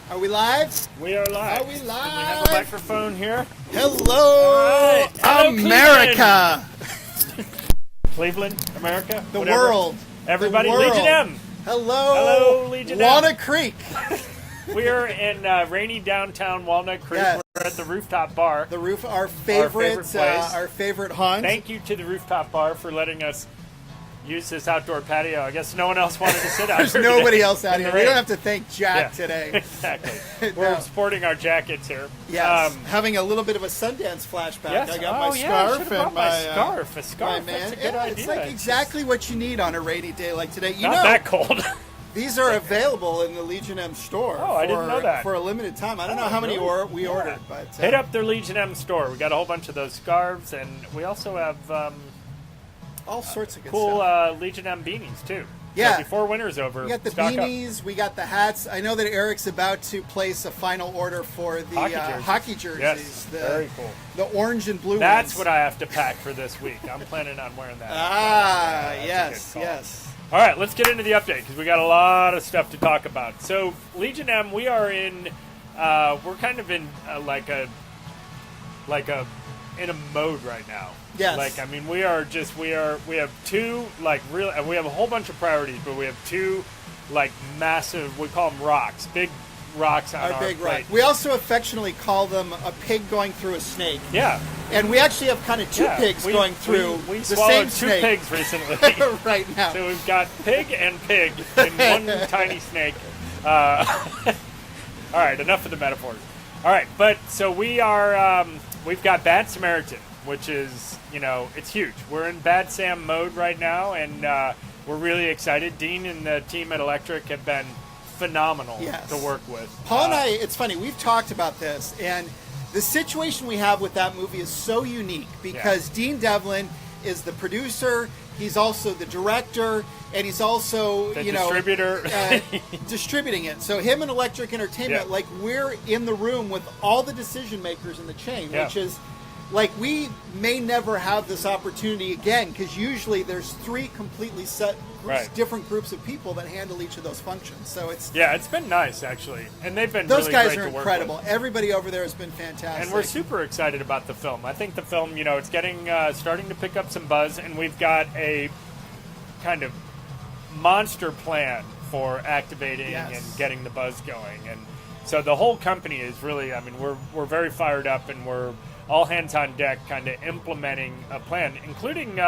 Are we live? We are live. Are we live? Do we have a microphone here? Hello, right. Hello, America. Cleveland, America. The whatever. world. Everybody, The world. Legion M. Hello. Hello, Legion M. Walnut Creek. We are in rainy downtown Walnut Creek. Yes. We're at the Rooftop Bar. The roof, our favorite place. Our favorite haunt. Thank you to the Rooftop Bar for letting us use this outdoor patio. I guess no one else wanted to sit out There's here nobody today else out in here. the We rain. don't have to thank Jack today. Exactly. We're sporting our jackets here. Yes. Having a little bit of a Sundance flashback. Yes. I got Oh, my yeah, I scarf should've brought and my my scarf. A scarf. my That's man. a good Yeah, idea. It's like exactly what you need on a rainy day like today. You Not know, that cold. these are available in the Legion M store. Oh, I didn't know that. For a limited time. I don't know how many really? we ordered, but Hit up their Legion M store. We got a whole bunch of those scarves, and we also have all sorts of good cool stuff. Legion M beanies too. Yeah. So before winter's over, We got the stock up. beanies, we got the hats. I know that Eric's about to place a final order for the hockey jerseys. Yes, the, very cool. The orange and blue That's ones. what I have to pack for this week. I'm planning on wearing that. Ah, That's a yes, good call. yes. All right, let's get into the update because we got a lot of stuff to talk about. So Legion M, we are in. We're kind of in in a mode right now. Yes. Like, I mean, we have two, like, real, and we have a whole bunch of priorities, but we have two, like, massive, we call them rocks, big rocks on our Big plate. rock. We also affectionately call them a pig going through a snake. Yeah. And we actually have kind of two pigs going through we the swallowed same two snake pigs recently. right now. So we've got pig and pig in one tiny snake. All right, enough of the metaphors. All right, but so we are, we've got Bad Samaritan, which is, it's huge. We're in Bad Sam mode right now, and we're really excited. Dean and the team at Electric have been phenomenal to work with. Paul and I, it's funny, we've talked about this, and the situation we have with that movie is so unique because Dean Devlin is the producer, he's also the director, and he's also, the distributor. distributing it. So him and Electric Entertainment, like, we're in the room with all the decision makers in the chain, which is, like, we may never have this opportunity again because usually there's three completely set groups, different groups of people that handle each of those functions. So it's it's been nice actually, and they've been those really guys great are to work incredible. with. Everybody over there has been fantastic, And we're super excited about the film. I think the film, it's getting starting to pick up some buzz, and we've got a kind of monster plan for activating and getting the buzz going. And so the whole company is really, I mean, we're very fired up, and we're all hands on deck kind of implementing a plan, including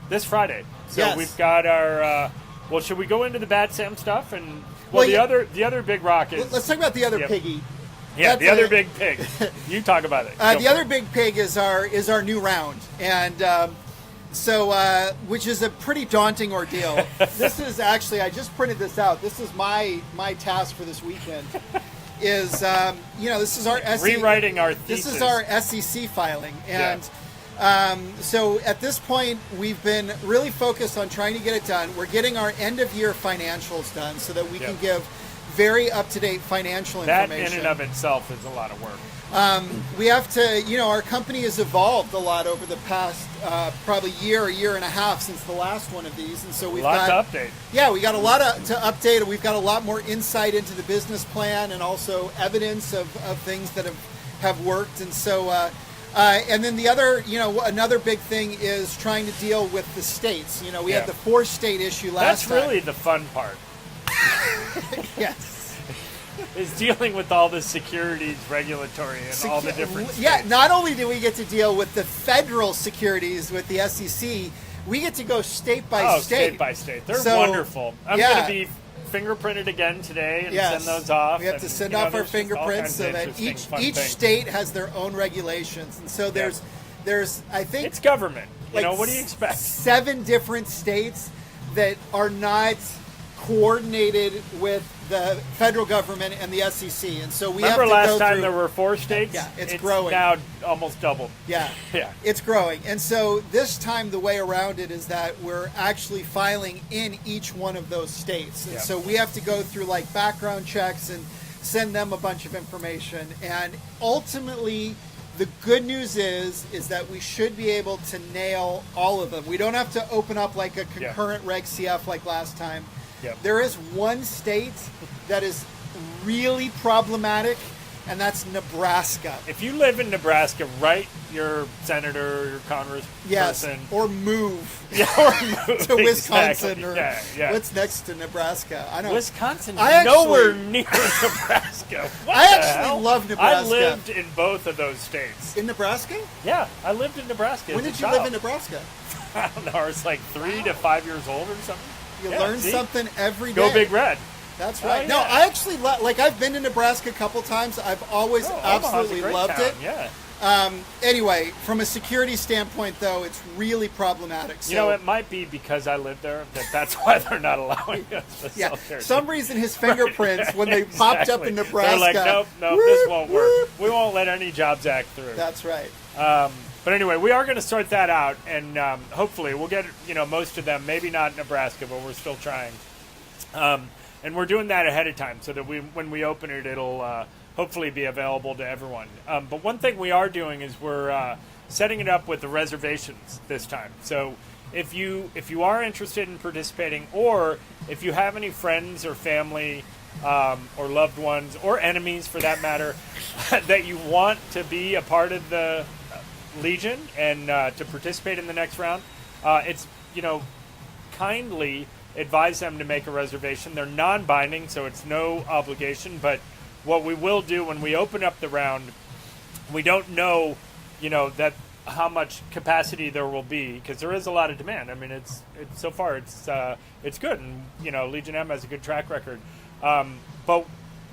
this Friday. So we've got our, well, should we go into the Bad Sam stuff? And the other big rock is... Let's talk about the other piggy. Yeah, the other big pig. You talk about it. The other big pig is our new round, and which is a pretty daunting ordeal. This is actually, I just printed this out. This is my task for this weekend. Is this is our rewriting our thesis. This is our SEC filing, and so at this point we've been really focused on trying to get it done. We're getting our end of year financials done so that we can give very up to date financial information. That in and of itself is a lot of work. We have to, our company has evolved a lot over the past probably year and a half since the last one of these, and so we've got to update. Yeah, we got a lot to update, and we've got a lot more insight into the business plan and also evidence of things that have worked, and so and then the other, another big thing is trying to deal with the states. We had the 4-state issue last time. That's really the fun part. Yes. Is dealing with all the securities regulatory and all the different states. Yeah, not only do we get to deal with the federal securities with the SEC, we get to go state by state. State by state. They're wonderful. I'm going to be fingerprinted again today and send those off. We have to send off our fingerprints so that each state has their own regulations. And so there's I think... It's government. Like, what do you expect? 7 different states that are not coordinated with the federal government and the SEC, and so we have to last go time through, there were 4 states? Yeah, it's growing. Now almost doubled. Yeah, yeah, it's growing. And so this time the way around it is that we're actually filing in each one of those states, and so we have to go through like background checks and send them a bunch of information. And ultimately, the good news is that we should be able to nail all of them. We don't have to open up like a concurrent Reg CF like last time. Yep. There is one state that is really problematic, and that's Nebraska. If you live in Nebraska, write your senator or your congressperson. Yes, or move Yeah, or move. to Wisconsin Exactly. or yeah. what's next to Nebraska. I know Wisconsin, I actually- nowhere near Nebraska. What I the actually hell? love Nebraska. I lived in both of those states. in Nebraska. Yeah, I lived in Nebraska. When as a did you child. live in Nebraska? I don't know. I was like 3 to 5 years old or something. You Yeah, learn see? something every day. Go Big Red. That's Oh, right. No, yeah. I actually like I've been to Nebraska a couple times. I've always Oh, Omaha's a absolutely great loved town. it. Yeah. Anyway, from a security standpoint, though, it's really problematic. So, You know, it might be because I lived there that's why they're not allowing us to yeah, sell there. some reason his fingerprints when they popped up in Exactly. Nebraska. They're like, nope, whoop, this won't work. whoop. We won't let any Jobs Act through. That's right. But anyway, we are going to sort that out, and hopefully we'll get most of them. Maybe not Nebraska, but we're still trying. And we're doing that ahead of time so that when we open it, it'll hopefully be available to everyone. But one thing we are doing is we're setting it up with the reservations this time. So if you are interested in participating, or if you have any friends or family or loved ones or enemies for that matter that you want to be a part of the Legion and to participate in the next round, it's kindly advise them to make a reservation. They're non-binding, so it's no obligation. But what we will do when we open up the round, we don't know, that how much capacity there will be, because there is a lot of demand. I mean, it's so far it's good, and Legion M has a good track record. But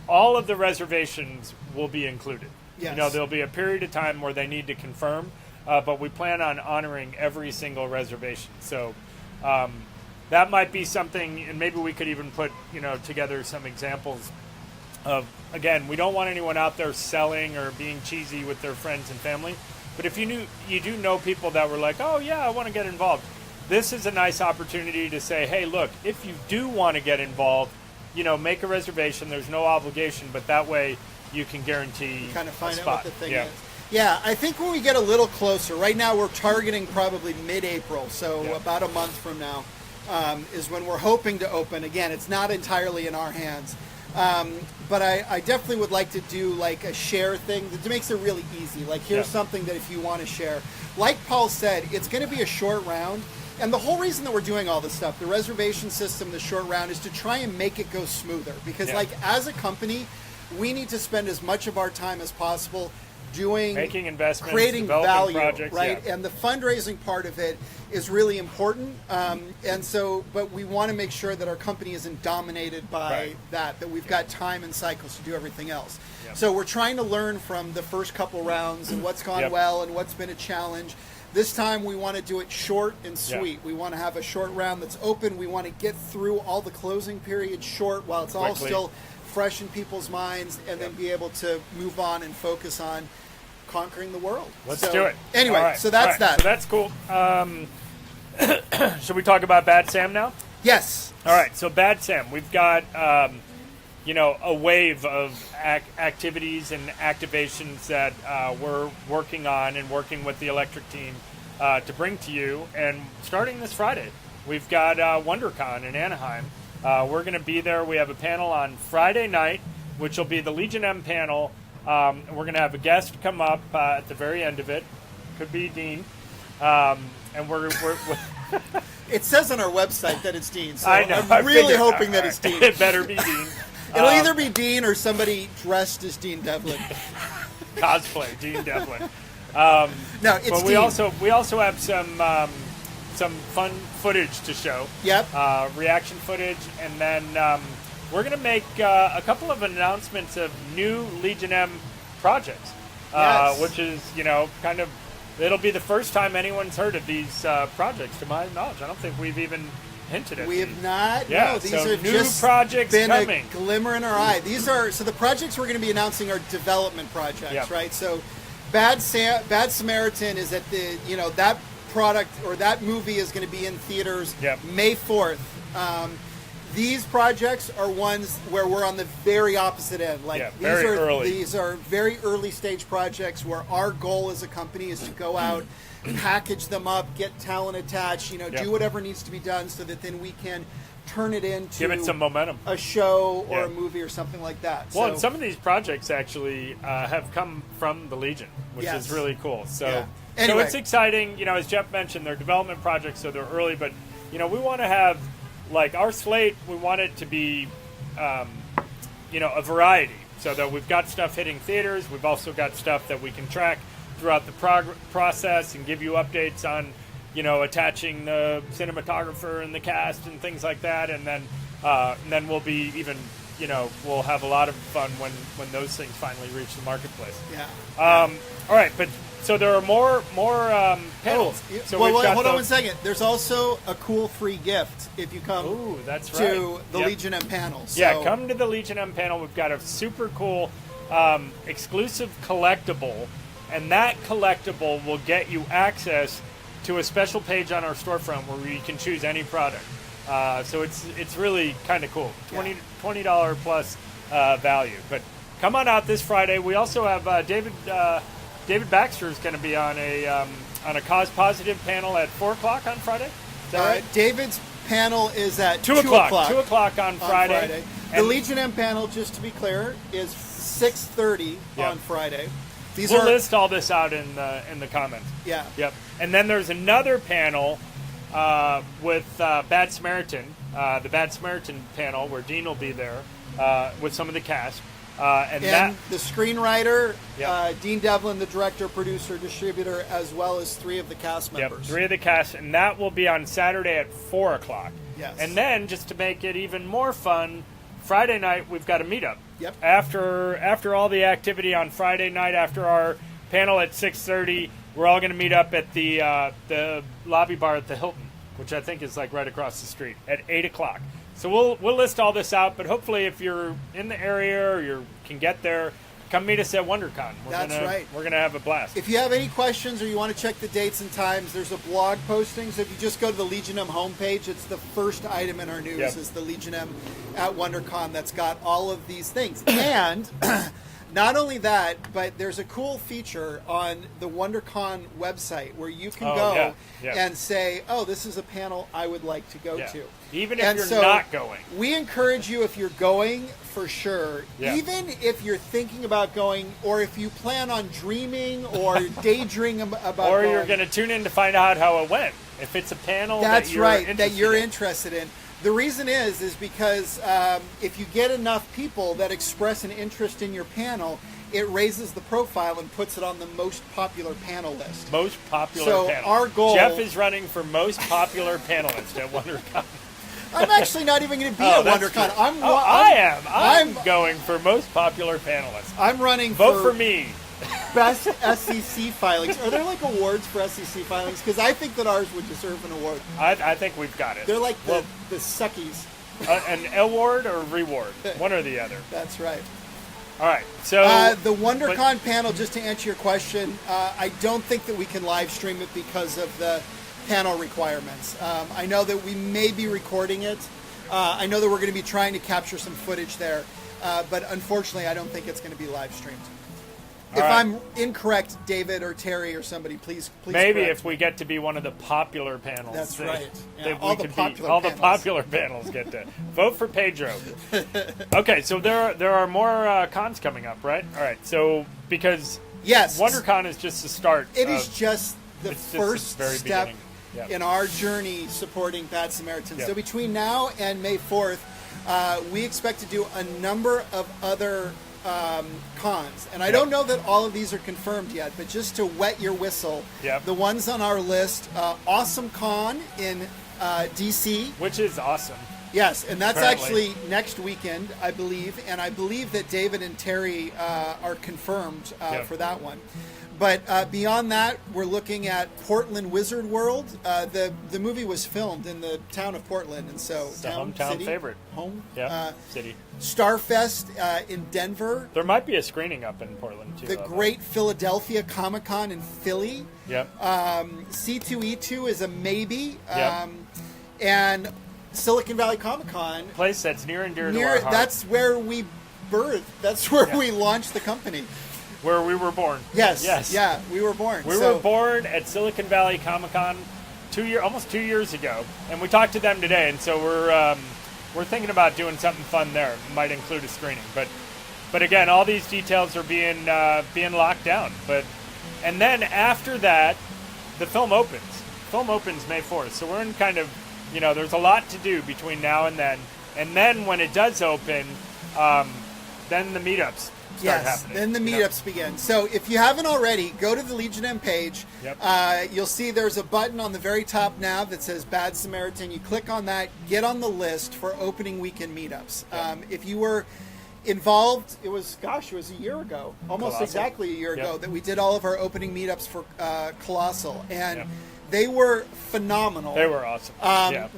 all of the reservations will be included. Yes. There'll be a period of time where they need to confirm, but we plan on honoring every single reservation. So. That might be something, and maybe we could even put, together some examples of, again, we don't want anyone out there selling or being cheesy with their friends and family. But if you do know people that were like, oh yeah, I want to get involved, this is a nice opportunity to say, hey, look, if you do want to get involved, make a reservation. There's no obligation, but that way you can guarantee kind of find a out spot. what the thing Yeah. is. Yeah, I think when we get a little closer, right now we're targeting probably mid-April, so Yeah. about a month from now is when we're hoping to open. Again, it's not entirely in our hands, but I definitely would like to do like a share thing that makes it really easy. Like here's Yeah. something that if you want to share. Like Paul said, it's going to be a short round. And the whole reason that we're doing all this stuff, the reservation system, the short round, is to try and make it go smoother. Because Yeah. like as a company, we need to spend as much of our time as possible Making investments, creating developing value, projects, right? yeah. And the fundraising part of it is really important. And so, but we want to make sure that our company isn't dominated by Right. that we've got time and cycles to do everything else. Yep. So we're trying to learn from the first couple rounds and what's gone Yep. well and what's been a challenge. This time we want to do it short and sweet. Yeah. We want to have a short round that's open. We want to get through all the closing periods short while it's all Quickly. still fresh in people's minds, and then Yep. be able to move on and focus on conquering the world. Let's So, do it. Anyway, All right. so that's All right. that. So that's cool. Should we talk about Bad Sam now? Yes. All right. So Bad Sam, we've got a wave of activities and activations that we're working on and working with the Electric team to bring to you. And starting this Friday, we've got WonderCon in Anaheim. We're going to be there. We have a panel on Friday night, which will be the Legion M panel. And we're going to have a guest come up at the very end of it. Could be Dean. And we're It says on our website that it's Dean, so I know. I'm I really figured- hoping that all it's right. Dean. It better be Dean. It'll either be Dean or somebody dressed as Dean Devlin. Cosplay, Dean Devlin. No, it's But Dean. we also have some fun footage to show. Yep. Reaction footage, and then we're going to make a couple of announcements of new Legion M projects, Yes. which is kind of it'll be the first time anyone's heard of these projects, to my knowledge. I don't think we've even hinted at We these. have not. Yeah, No, these so are new just projects been coming. a glimmer in our eye. These are so the projects we're going to be announcing are development projects, Yep. right? So, Bad Samaritan is at the that product or that movie is going to be in theaters Yep. May 4th. These projects are ones where we're on the very opposite end. Like Yeah, these very are early. these are very early stage projects where our goal as a company is to go out, package them up, get talent attached, Yep. do whatever needs to be done so that then we can turn it into Give it some momentum. a show or Yeah. a movie or something like that. Well, So- and some of these projects actually have come from the Legion, which Yes. is really cool. So, Yeah. so Anyway. it's exciting. You know, as Jeff mentioned, they're development projects, so they're early. But you know, we want to have like our slate. We want it to be, you know, a variety. So that we've got stuff hitting theaters. We've also got stuff that we can track throughout the process and give you updates on, you know, attaching the cinematographer and the cast and things like that. And then we'll be even, you know, we'll have a lot of fun when those things finally reach the marketplace. Yeah. All right, but so there are more panels. So well, we've got hold on 1 second. There's also a cool free gift if you come Ooh, that's to right. the Yep. Legion M panel. So, Yeah, come to the Legion M panel. We've got a super cool exclusive collectible, and that collectible will get you access to a special page on our storefront where you can choose any product. So it's really kind of cool. $20 plus value. But come on out this Friday. We also have David Baxter is going to be on a Cause Positive panel at 4 o'clock on Friday. Is that right? David's panel is at 2 o'clock. 2 o'clock on Friday. The And Legion M panel, just to be clear, is 6:30 Yep. on Friday. These we'll are list all this out in the comments. yeah. Yep. And then there's another panel with Bad Samaritan, the Bad Samaritan panel where Dean will be there with some of the cast. And that the screenwriter, Yep. Dean Devlin, the director, producer, distributor, as well as 3 of the cast Yep, members. 3 of the cast, and that will be on Saturday at 4 o'clock. Yes. And then, just to make it even more fun, Friday night we've got a meetup. Yep. After all the activity on Friday night, after our panel at 6:30, we're all going to meet up at the lobby bar at the Hilton, which I think is like right across the street at 8 o'clock. So we'll list all this out, but hopefully if you're in the area or you can get there, come meet us at WonderCon. That's right. We're gonna have a blast. If you have any questions or you want to check the dates and times, there's a blog posting. So if you just go to the Legion M homepage, it's the first item in our news Yep. is the Legion M at WonderCon that's got all of these things. And not only that, but there's a cool feature on the WonderCon website where you can go and say, oh, this is a panel I would like to go to. Even if And you're so not going. We encourage you, if you're going, for sure, Yeah. even if you're thinking about going, or if you plan on dreaming or daydreaming about Or going. you're going to tune in to find out how it went. If it's a panel That's that you're right, interested that you're in. interested in. The reason is because if you get enough people that express an interest in your panel, it raises the profile and puts it on the most popular panel list. Most popular So panel. our goal- Jeff is running for most popular panelist at WonderCon. I'm actually not even going to be Oh, at that's WonderCon. true. I am. I'm going for most popular panelist. I'm running Vote for me. Best SEC filings. Are there like awards for SEC filings? Because I think that ours would deserve an award. I think we've got it. They're like Well, the suckies. an award or reward, one or the other. That's right. All right. So The WonderCon panel, just to answer your question, I don't think that we can live stream it because of the panel requirements. I know that we may be recording it. I know that we're going to be trying to capture some footage there. But unfortunately, I don't think it's going to be live streamed. If right. I'm incorrect, David or Terry or somebody, please maybe correct if we get to be one of the popular panels. That's that- right. Yeah, that all we the could popular all panels. the popular panels get to vote for Pedro. Okay, so there are more cons coming up, right? All right, so because Yes. WonderCon is just the start. It is just the it's just the first very step beginning. Yep. in our journey supporting Bad Samaritans. Yep. So between now and May 4th, we expect to do a number of other cons. And I don't know that all of these are confirmed yet, but just to wet your whistle, Yep. the ones on our list, Awesome Con in DC. Which is awesome. Yes, and that's Apparently. actually next weekend, I believe. And I believe that David and Terry are confirmed Yep. for that one. But beyond that, we're looking at Portland Wizard World. The movie was filmed in the town of Portland, and so It's a hometown favorite. Home. Yeah, city. Starfest in Denver. There might be a screening up in Portland too. The though. Great Philadelphia Comic Con in Philly. Yep. C2E2 is a maybe. Yep. And Silicon Valley Comic Con. Place that's near and dear to our heart. That's where we birthed. That's where Yeah. we launched the company. Where we were born. Yes. Yes. Yeah, we were born. We were born at Silicon Valley Comic Con almost 2 years ago, and we talked to them today, and so we're thinking about doing something fun there. Might include a screening, but again, all these details are being locked down. And then after that, the film opens. Film opens May 4th, so we're in kind of, there's a lot to do between now and then. And then when it does open, then the meetups start happening. Then the meetups begin. So if you haven't already, go to the Legion M page. Yep. You'll see there's a button on the very top nav that says Bad Samaritan. You click on that, get on the list for opening weekend meetups. Yep. If you were involved, it was a year ago, almost Colossal. exactly a year ago, Yep. that we did all of our opening meetups for Colossal. And Yep. they were phenomenal. They were awesome.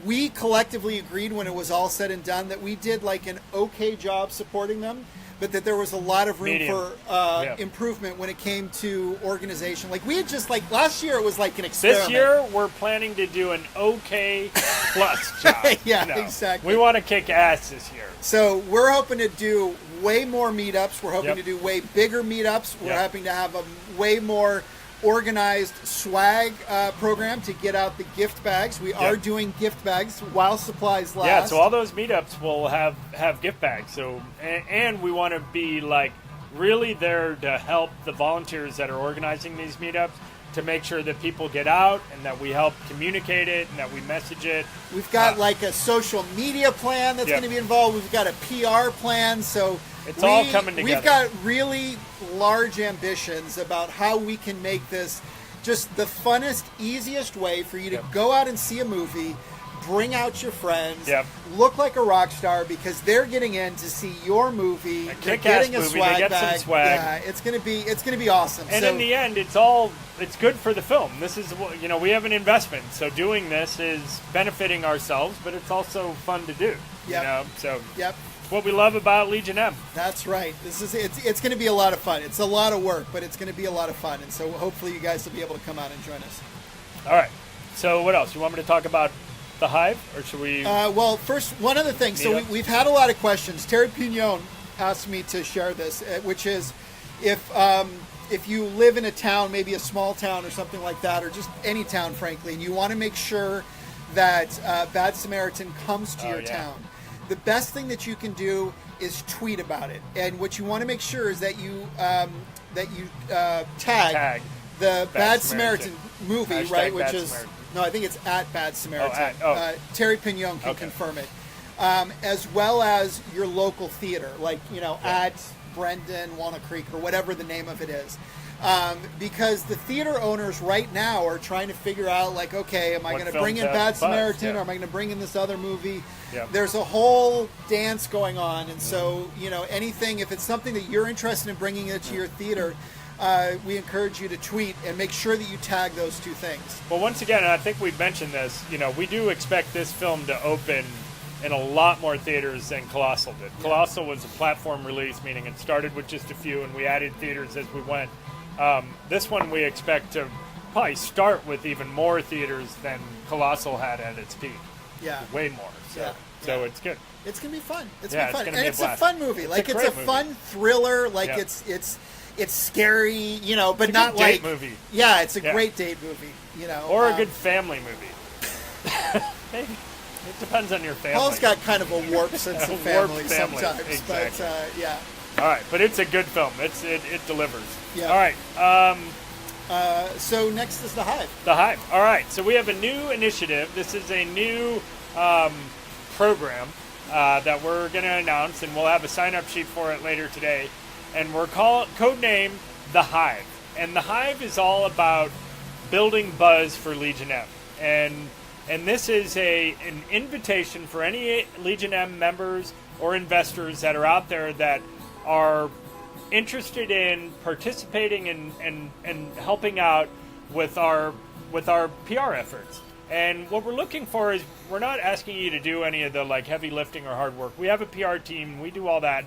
We collectively agreed when it was all said and done that we did like an okay job supporting them, but that there was a lot of room Medium. for improvement when it came to organization. Like we had just like last year, it was like an experiment. This year, we're planning to do an okay plus job. Yeah, exactly. We want to kick ass this year. So we're hoping to do way more meetups. We're hoping Yep. to do way bigger meetups. We're Yep. hoping to have a way more organized swag program to get out the gift bags. We are doing gift bags while supplies last. Yeah, so all those meetups will have gift bags. So and we want to be like really there to help the volunteers that are organizing these meetups to make sure that people get out and that we help communicate it and that we message it. We've got like a social media plan that's Yep. going to be involved. We've got a PR plan. So It's all coming together. We've got really large ambitions about how we can make this just the funnest, easiest way for you to Yep. go out and see a movie, bring out your friends, Yep. look like a rock star because they're getting in to see your movie. A They're kick-ass getting a movie. swag They get some bag. swag. Yeah, it's gonna be awesome. And so, in the end, it's good for the film. This is we have an investment, so doing this is benefiting ourselves, but it's also fun to do. Yep. So yep. it's what we love about Legion M. That's right. It's going to be a lot of fun. It's a lot of work, but it's going to be a lot of fun. And so hopefully you guys will be able to come out and join us. All right. So what else? You want me to talk about the Hive, or should we? Well, first, one other thing. So Meetup? we've had a lot of questions. Terry Pignon asked me to share this, which is if you live in a town, maybe a small town or something like that, or just any town, frankly, and you want to make sure that Bad Samaritan comes to your town, the best thing that you can do is tweet about it. And what you want to make sure is that you tag the Bad Samaritan movie, Hashtag right? Which Bad is Samaritan. no, I think it's at Bad Samaritan. Terry Pignon can Okay. confirm it, as well as your local theater, like at Brendan, Walnut Creek, or whatever the name of it is. Because the theater owners right now are trying to figure out, like, okay, am I What going to bring in films have Bad buzz? Samaritan, Yeah. or am I going to bring in this other movie? Yeah. There's a whole dance going on, and so anything, if it's something that you're interested in bringing it to your theater, we encourage you to tweet and make sure that you tag those two things. Well, once again, and I think we've mentioned this. We do expect this film to open in a lot more theaters than Colossal did. Colossal was a platform release, meaning it started with just a few, and we added theaters as we went. This one we expect to probably start with even more theaters than Colossal had at its peak. Yeah. Way more. So it's good. It's gonna be fun. It's Yeah, gonna be fun, it's gonna and be a it's a blast. fun movie. It's Like a it's great a movie. fun thriller. Like Yeah. it's scary, but It's a not good like date movie. Yeah, it's a Yeah. great date movie. Or a good family movie. Maybe. It depends on your family. Paul's got kind of a warped sense of Warped family family, sometimes, exactly. but yeah. All right, but it's a good film. It delivers. Yeah. All right. So next is the Hive. The Hive. All right. So we have a new initiative. This is a new program that we're going to announce, and we'll have a sign-up sheet for it later today. And we're codename The Hive. And The Hive is all about building buzz for Legion M. And this is an invitation for any Legion M members or investors that are out there that are interested in participating and helping out with our PR efforts. And what we're looking for is, we're not asking you to do any of the heavy lifting or hard work. We have a PR team, we do all that.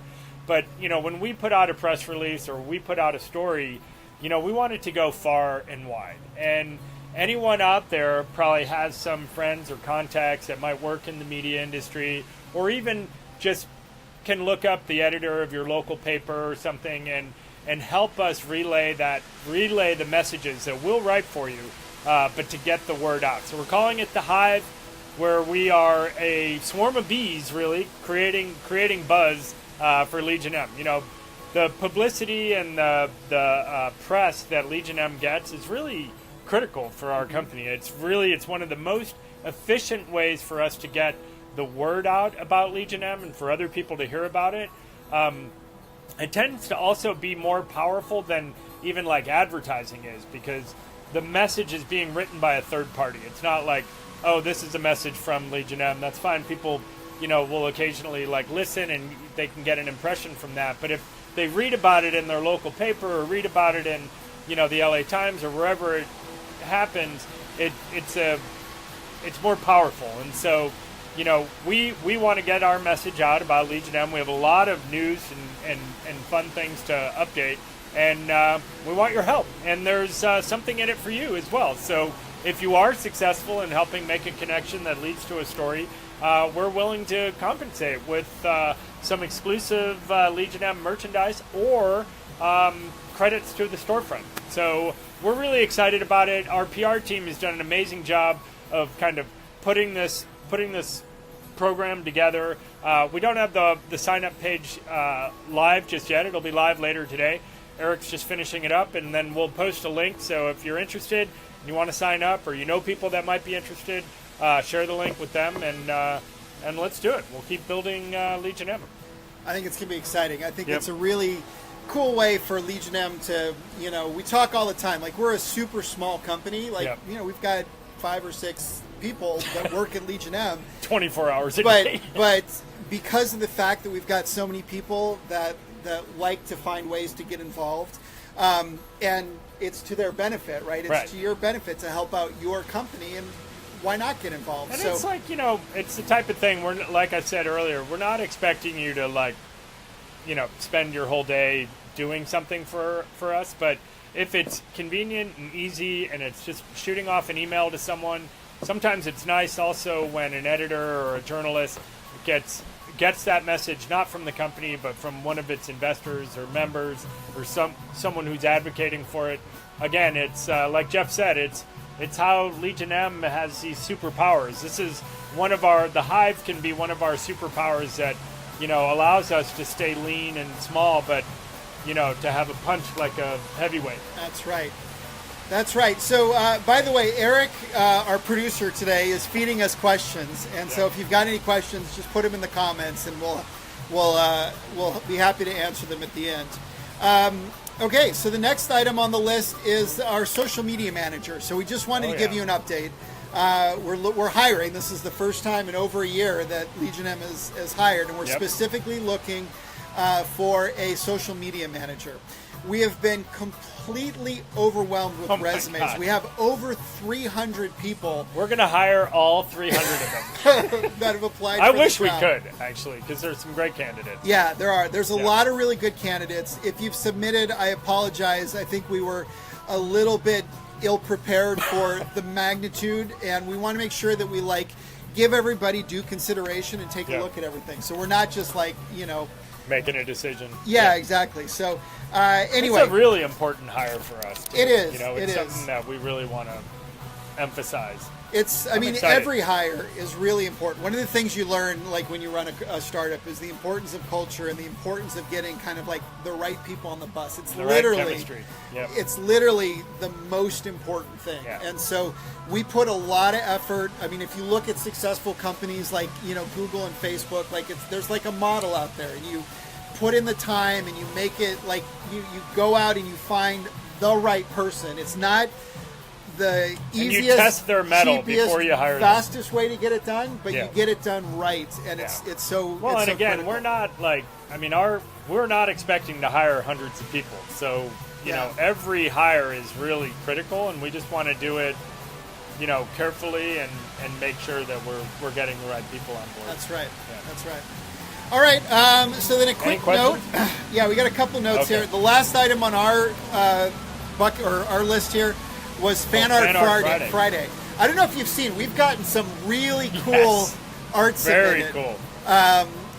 But when we put out a press release or we put out a story, we want it to go far and wide. And anyone out there probably has some friends or contacts that might work in the media industry, or even just can look up the editor of your local paper or something and help us relay the messages that we'll write for you but to get the word out. So we're calling it the Hive, where we are a swarm of bees, really creating buzz for Legion M. You know, the publicity and the press that Legion M gets is really critical for our company. It's one of the most efficient ways for us to get the word out about Legion M and for other people to hear about it. It tends to also be more powerful than even like advertising is, because the message is being written by a third party. It's not like, oh, this is a message from Legion M. That's fine. People, you know, will occasionally like listen and they can get an impression from that. But if they read about it in their local paper or read about it in, you know, the LA Times or wherever it happens, it's more powerful. And so, you know, we want to get our message out about Legion M. We have a lot of news and fun things to update, and we want your help. And there's something in it for you as well. So if you are successful in helping make a connection that leads to a story, we're willing to compensate with some exclusive Legion M merchandise or credits to the storefront. So we're really excited about it. Our PR team has done an amazing job of kind of putting this program together. We don't have the sign-up page live just yet. It'll be live later today. Eric's just finishing it up, and then we'll post a link. So if you're interested and you want to sign up, or you know people that might be interested, share the link with them, and let's do it. We'll keep building Legion M. I think it's going to be exciting. I think it's a really cool way for Legion M to, you know, we talk all the time, like we're a super small company. Like, you know, we've got 5 or 6 people that work at Legion M. 24 hours a day. But because of the fact that we've got so many people that like to find ways to get involved, and it's to their benefit, right? It's to your benefit to help out your company, and why not get involved? And it's like, you know, it's the type of thing, like I said earlier, we're not expecting you to, like, you know, spend your whole day doing something for us, but if it's convenient and easy and it's just shooting off an email to someone, sometimes it's nice also when an editor or a journalist gets that message not from the company but from one of its investors or members or someone who's advocating for it. Again, it's like Jeff said, it's how Legion M has these superpowers. This is the Hive can be one of our superpowers that, you know, allows us to stay lean and small, but, you know, to have a punch like a heavyweight. That's right. That's right. So, by the way, Eric, our producer today, is feeding us questions, and so if you've got any questions, just put them in the comments, and we'll be happy to answer them at the end. Okay, so the next item on the list is our social media manager. So we just wanted to give you an update. We're hiring. This is the first time in over a year that Legion M is hired, and we're specifically looking for a social media manager. We have been completely overwhelmed with resumes. God. We have over 300 people. We're going to hire all 300 of them. that have applied I for wish the we job. could, actually, because there's some great candidates. Yeah, there are. There's a lot of really good candidates. If you've submitted, I apologize. I think we were a little bit ill-prepared for the magnitude, and we want to make sure that we, like, give everybody due consideration and take a look at everything. So we're not just, like, you know, making a decision. Yeah, exactly. So, anyway. It's a really important hire for us, too. It is. You know, it's something that we really want to emphasize. I mean, every hire is really important. One of the things you learn, like when you run a startup, is the importance of culture and the importance of getting kind of like the right people on the bus. It's literally, right chemistry. It's literally the most important thing. Yeah. And so we put a lot of effort. I mean, if you look at successful companies like, you know, Google and Facebook, like there's like a model out there, and you put in the time and you make it like you go out and you find the right person. It's not the easiest, and you test their mettle cheapest, before you hire them. Fastest way to get it done, but you get it done right, and it's so well. It's and so again, critical. we're not like we're not expecting to hire hundreds of people. So you know, every hire is really critical, and we just want to do it, you know, carefully and make sure that we're getting the right people on board. That's right. Yeah. That's right. All right. So then a quick note. Yeah, we got a couple notes here. The last item on our our list here was Fan Art Friday. I don't know if you've seen. We've gotten some really cool art submitted. Very cool.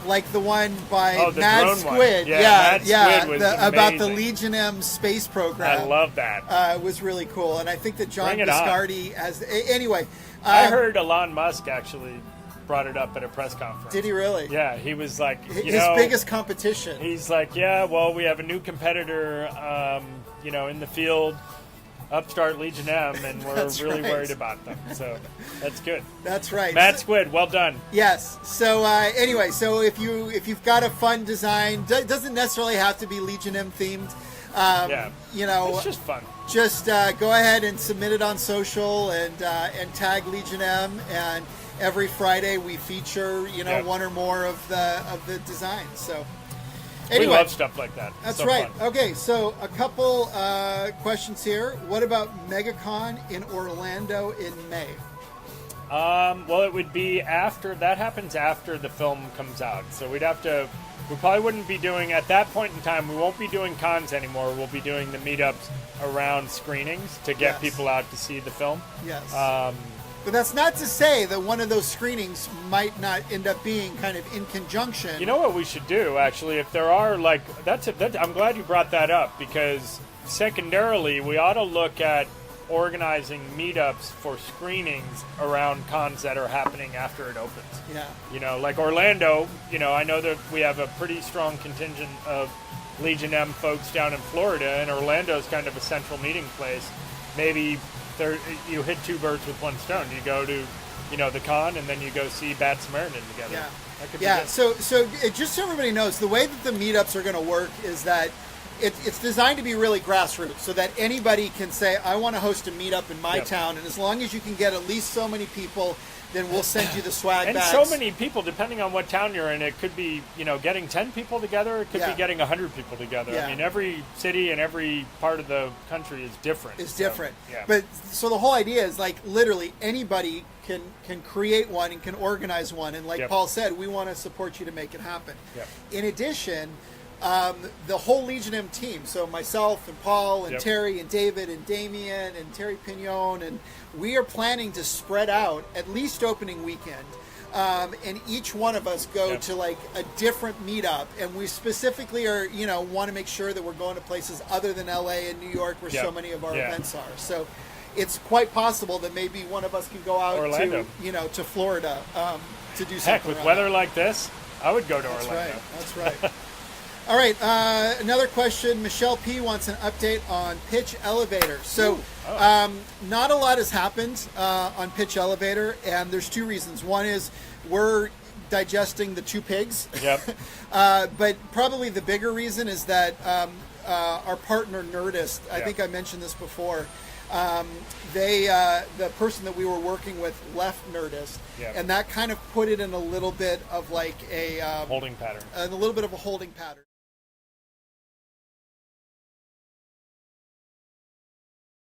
like the one by the Mad drone Squid. one. Yeah, Mad Squid was about the amazing. Legion M space program. I love that. It was really cool, and I think that John Bring it on. Biscardi has. Anyway, I heard Elon Musk actually brought it up at a press conference. Did he really? Yeah, he was like, his biggest competition. He's like, yeah, well, we have a new competitor, in the field, Upstart Legion M, and we're That's really right. worried about them. So that's good. That's right. Mad Squid, well done. Yes. So anyway, so if you've got a fun design, doesn't necessarily have to be Legion M themed. It's just fun. Just go ahead and submit it on social and tag Legion M, and every Friday we feature one or more of the designs. So anyway, we love stuff like that. That's so right. Fun. Okay, so a couple questions here. What about MegaCon in Orlando in May? Well, it would be after that happens after the film comes out. So we probably wouldn't be doing at that point in time. We won't be doing cons anymore. We'll be doing the meetups around screenings to get people out to see the film. Yes. But that's not to say that one of those screenings might not end up being kind of in conjunction. You know what we should do, actually, if there are, like, I'm glad you brought that up, because secondarily, we ought to look at organizing meetups for screenings around cons that are happening after it opens. Yeah. Like Orlando, I know that we have a pretty strong contingent of Legion M folks down in Florida, and Orlando's kind of a central meeting place. Maybe you hit two birds with one stone. You go to, the con, and then you go see Bad Samaritan together. Yeah. That could be Yeah. good. So just so everybody knows, the way that the meetups are going to work is that it's designed to be really grassroots, so that anybody can say, I want to host a meetup in my town, and as long as you can get at least so many people, then we'll send you the swag and bags. so many people, depending on what town you're in, it could be, getting 10 people together, it could be getting 100 people together. Yeah. I mean, every city and every part of the country is different. It's different. Yeah. But so the whole idea is, like, literally anybody can create one and can organize one, and like Paul said, we want to support you to make it happen. Yep. In addition, the whole Legion M team, so myself and Paul and Terry and David and Damien and Terry Pignon, and we are planning to spread out at least opening weekend, and each one of us go to like a different meetup, and we specifically are want to make sure that we're going to places other than LA and New York where so many of our events are. So it's quite possible that maybe one of us can go out Orlando. to Florida to do something. Heck, with weather like this, I would go to Orlando. That's right. All right, another question. Michelle P. wants an update on Pitch Elevator. So not a lot has happened on Pitch Elevator, and there's two reasons. One is we're digesting the two pigs. Yep. But probably the bigger reason is that our partner Nerdist, I think I mentioned this before, the person that we were working with left Nerdist, and that kind of put it in a little bit of like a holding pattern. A little bit of a holding pattern.